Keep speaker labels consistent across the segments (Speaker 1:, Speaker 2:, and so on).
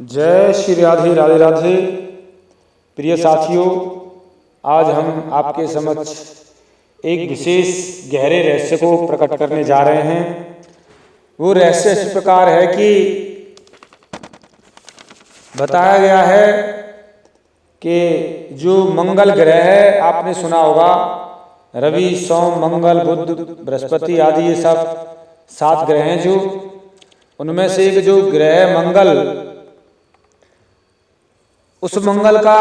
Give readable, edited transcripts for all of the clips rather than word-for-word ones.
Speaker 1: जय श्री राधे राधे राधे। प्रिय साथियों, आज हम आपके समक्ष एक विशेष गहरे रहस्य को प्रकट करने जा रहे हैं। वो रहस्य इस प्रकार है कि बताया गया है कि जो मंगल ग्रह है, आपने सुना होगा रवि, सोम, मंगल, बुध, बृहस्पति आदि ये सब 7 ग्रह हैं। जो उनमें से एक जो ग्रह मंगल, उस मंगल का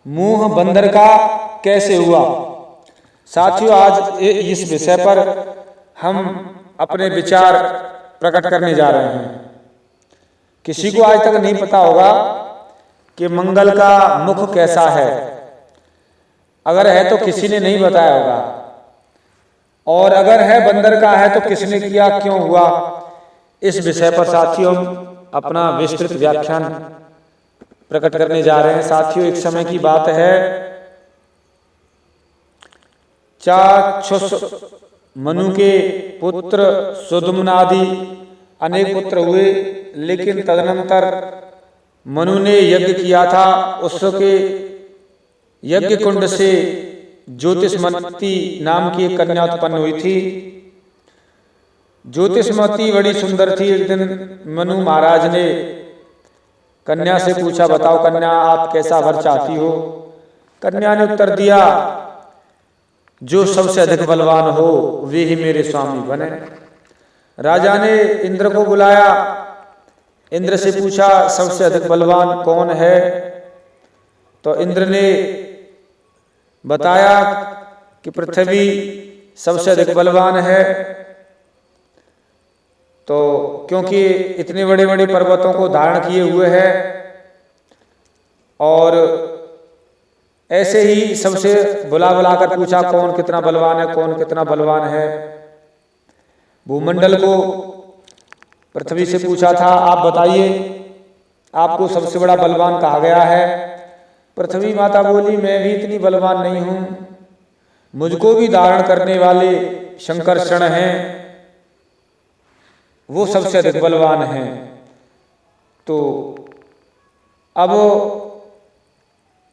Speaker 1: मुंह बंदर का कैसे हुआ। साथियों, आज इस विषय पर हम अपने विचार प्रकट करने जा रहे हैं। किसी को आज तक नहीं पता होगा कि मंगल का मुख कैसा है। अगर है तो किसी ने नहीं बताया होगा, और अगर है बंदर का है तो किसने किया, क्यों हुआ। इस विषय पर साथियों हम अपना विस्तृत व्याख्यान प्रकट करने जा रहे हैं। साथियों, एक समय की बात है, चाक्षुष मनु के पुत्र सुदुम्न आदि अनेक पुत्र हुए, लेकिन तदनंतर मनु ने यज्ञ किया था। उसके यज्ञ कुंड से ज्योतिषमती नाम की एक कन्या उत्पन्न हुई थी। ज्योतिषमती बड़ी सुंदर थी। एक दिन मनु महाराज ने कन्या से पूछा, बताओ कन्या, आप कैसा वर चाहती हो। कन्या ने उत्तर दिया, जो सबसे अधिक बलवान हो वे ही मेरे स्वामी बने। राजा ने इंद्र को बुलाया, इंद्र से पूछा, सबसे अधिक बलवान कौन है। तो इंद्र ने बताया कि पृथ्वी सबसे अधिक बलवान है। तो क्योंकि इतने बड़े बड़े पर्वतों को धारण किए हुए है, और ऐसे ही सबसे बुला कर पूछा, कौन कितना बलवान है, कौन कितना बलवान है। भूमंडल को पृथ्वी से पूछा था, आप बताइए आपको सबसे बड़ा बलवान कहा गया है। पृथ्वी माता बोली, मैं भी इतनी बलवान नहीं हूं, मुझको भी धारण करने वाले शंकरषण हैं, वो सबसे अधिक बलवान हैं। तो अब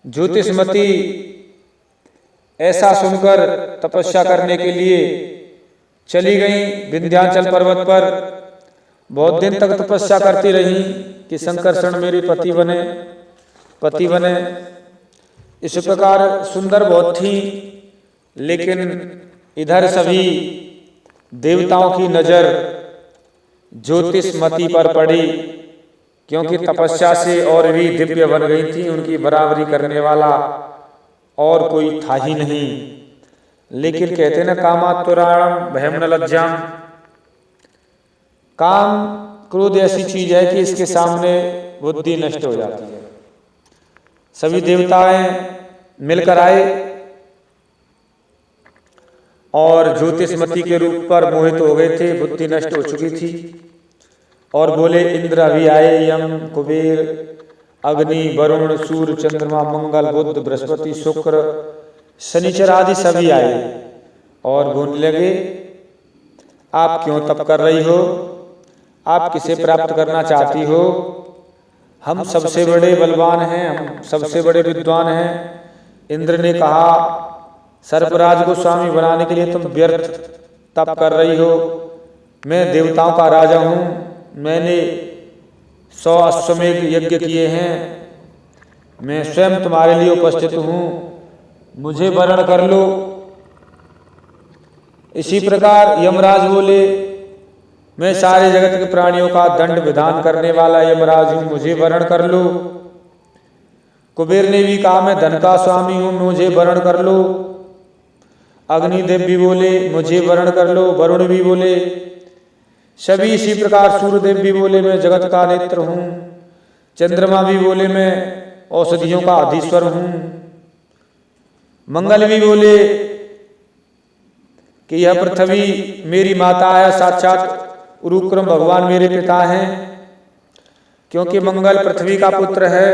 Speaker 1: ज्योतिषमती ऐसा सुनकर तपस्या करने के लिए चली गई विंध्याचल पर्वत पर। बहुत दिन तक तपस्या करती रही कि शंकरषण मेरे पति बने। इस प्रकार सुंदर बहुत थी, लेकिन इधर सभी देवताओं की नजर ज्योतिषमती पर पड़ी, क्योंकि तपस्या से और भी दिव्य बन गई थी। उनकी बराबरी करने वाला और कोई था ही नहीं। लेकिन कहते न, कामातुराणम भयम न लज्जाम। काम क्रोध ऐसी चीज है कि इसके सामने बुद्धि नष्ट हो जाती है। सभी देवताएं मिलकर आए और ज्योतिषमती के रूप पर मोहित हो गए थे, बुद्धि नष्ट हो चुकी थी, और बोले, इंद्र अभी आए, यम, कुबेर, अग्नि, वरुण, सूर्य, चंद्रमा, मंगल, बुध, बृहस्पति, शुक्र, शनिचर आदि सभी आए और बोलने लगे, आप क्यों तप कर रही हो, आप किसे प्राप्त करना चाहती हो। हम सबसे बड़े बलवान हैं, हम सबसे बड़े विद्वान हैं। इंद्र ने कहा, सर्पराज को स्वामी बनाने के लिए तुम व्यर्थ तप कर रही हो। मैं देवताओं का राजा हूं, मैंने 100 अश्वमेध यज्ञ किए हैं, मैं स्वयं तुम्हारे लिए उपस्थित हूं, मुझे वरण कर लो। इसी प्रकार यमराज बोले, मैं सारे जगत के प्राणियों का दंड विधान करने वाला यमराज हूं, मुझे वरण कर लो। कुबेर ने भी कहा, मैं धन का स्वामी हूं, मुझे वरण कर लो। अग्निदेव भी बोले, मुझे वरण कर लो। वरुण भी बोले, सभी इसी प्रकार सूर्यदेव भी बोले, मैं जगत का नेत्र हूं। चंद्रमा भी बोले, मैं औषधियों का अधीश्वर हूं। मंगल भी बोले कि यह पृथ्वी मेरी माता है, साक्षात उरुक्रम भगवान मेरे पिता हैं, क्योंकि मंगल पृथ्वी का पुत्र है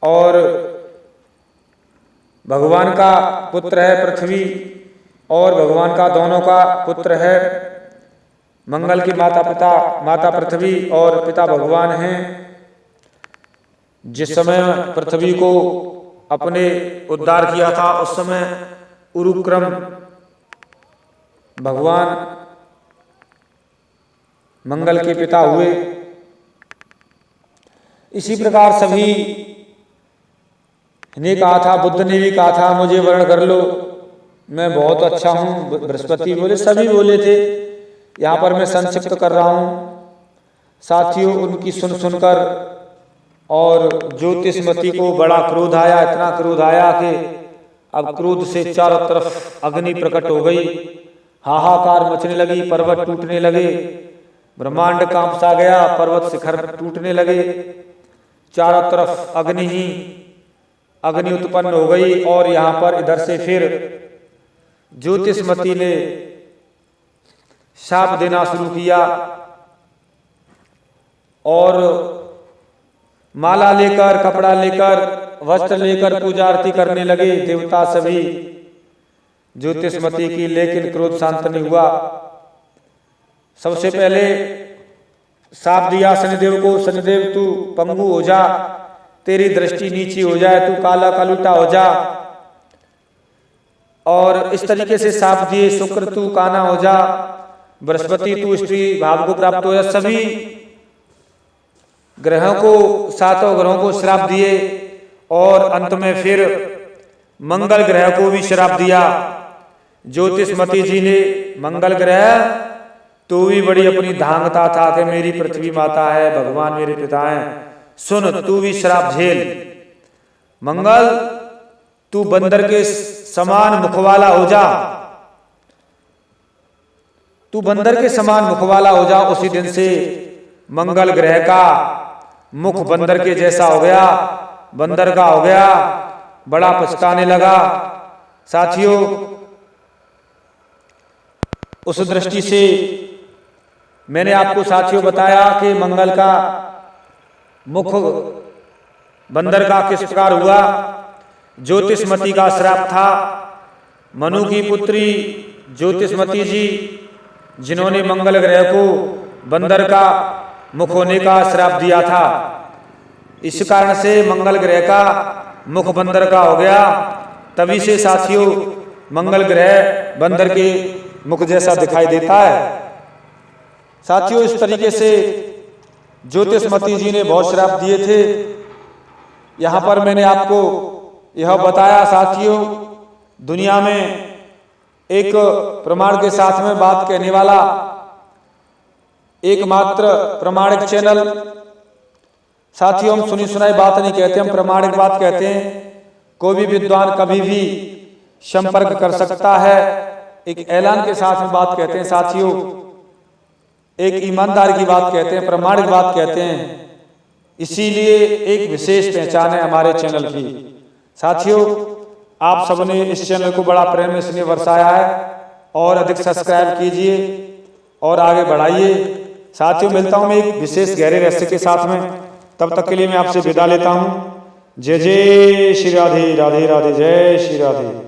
Speaker 1: और भगवान का पुत्र है पृथ्वी, और भगवान का दोनों का पुत्र है। मंगल के माता पृथ्वी और पिता भगवान हैं। जिस समय पृथ्वी को अपने उद्धार किया था उस समय उरुक्रम भगवान मंगल के पिता हुए। इसी प्रकार सभी ने कहा था, बुद्ध ने भी कहा था मुझे वर्ण कर लो, मैं बहुत अच्छा हूं। बृहस्पति बोले, सभी बोले थे। यहाँ पर मैं संक्षिप्त कर रहा हूं साथियों। उनकी सुनकर और ज्योतिषमती को बड़ा क्रोध आया, इतना क्रोध आया कि अब क्रोध से चारों तरफ अग्नि प्रकट हो गई, हाहाकार मचने लगी, पर्वत टूटने लगे, ब्रह्मांड कांप सा गया, पर्वत शिखर टूटने लगे, चारों तरफ अग्नि उत्पन्न हो गई। और यहाँ पर इधर से फिर ज्योतिषमती ने शाप देना शुरू किया और माला लेकर, कपड़ा लेकर, वस्त्र लेकर पूजा आरती करने लगे देवता सभी ज्योतिषमती की। लेकिन क्रोध शांत नहीं हुआ। सबसे पहले शाप दिया शनिदेव को, शनिदेव तू पंगु हो जा, तेरी दृष्टि नीची हो जाए, तू काला कालूटा हो जा। और इस तरीके से शाप दिए। शुक्र तू काना हो जा, बृहस्पति तू स्त्री भाव को प्राप्त हो जा। सभी ग्रहों को, सातों ग्रहों को श्राप दिए। और अंत में फिर मंगल ग्रह को भी श्राप दिया ज्योतिषमती जी ने। मंगल ग्रह तो भी बड़ी अपनी धांगता था कि मेरी पृथ्वी माता है, भगवान मेरे पिता हैं, सुन तू भी श्राप झेल। मंगल तू बंदर के समान मुखवाला हो जा, तू बंदर के समान मुखवाला हो जा। उसी दिन से मंगल ग्रह का मुख बंदर के जैसा हो गया, बंदर का हो गया, बड़ा पछताने लगा। साथियों, उस दृष्टि से मैंने आपको साथियों बताया कि मंगल का मुख बंदर का किस प्रकार हुआ। ज्योतिषमती का श्राप था। मनु की पुत्री ज्योतिषमती जी, जिन्होंने मंगल ग्रह को बंदर का मुख होने का श्राप दिया था। इस कारण से मंगल ग्रह का मुख बंदर का हो गया। तभी से साथियों मंगल ग्रह बंदर के मुख जैसा दिखाई देता है। साथियों, इस तरीके से ज्योतिषमती जी ने बहुत श्राप दिए थे। यहाँ पर मैंने आपको यह बताया साथियों, दुनिया में एक प्रमाण के साथ में बात कहने वाला एकमात्र प्रमाणिक चैनल। साथियों, हम सुनी सुनाई बात नहीं कहते, हम प्रमाणिक बात कहते हैं। कोई भी विद्वान कभी भी संपर्क कर सकता है, एक ऐलान के साथ में बात कहते हैं साथियों, एक ईमानदार की बात कहते हैं, प्रमाणिक बात कहते हैं। इसीलिए एक विशेष पहचान है हमारे चैनल की। साथियों, आप सबने इस चैनल को बड़ा प्रेम इसलिए बरसाया है और अधिक सब्सक्राइब कीजिए और आगे बढ़ाइए। साथियों, मिलता हूं मैं एक विशेष गहरे रहस्य के साथ में। तब तक के लिए मैं आपसे विदा लेता हूं। जय जय श्री राधे, राधे राधे, जय श्री राधे।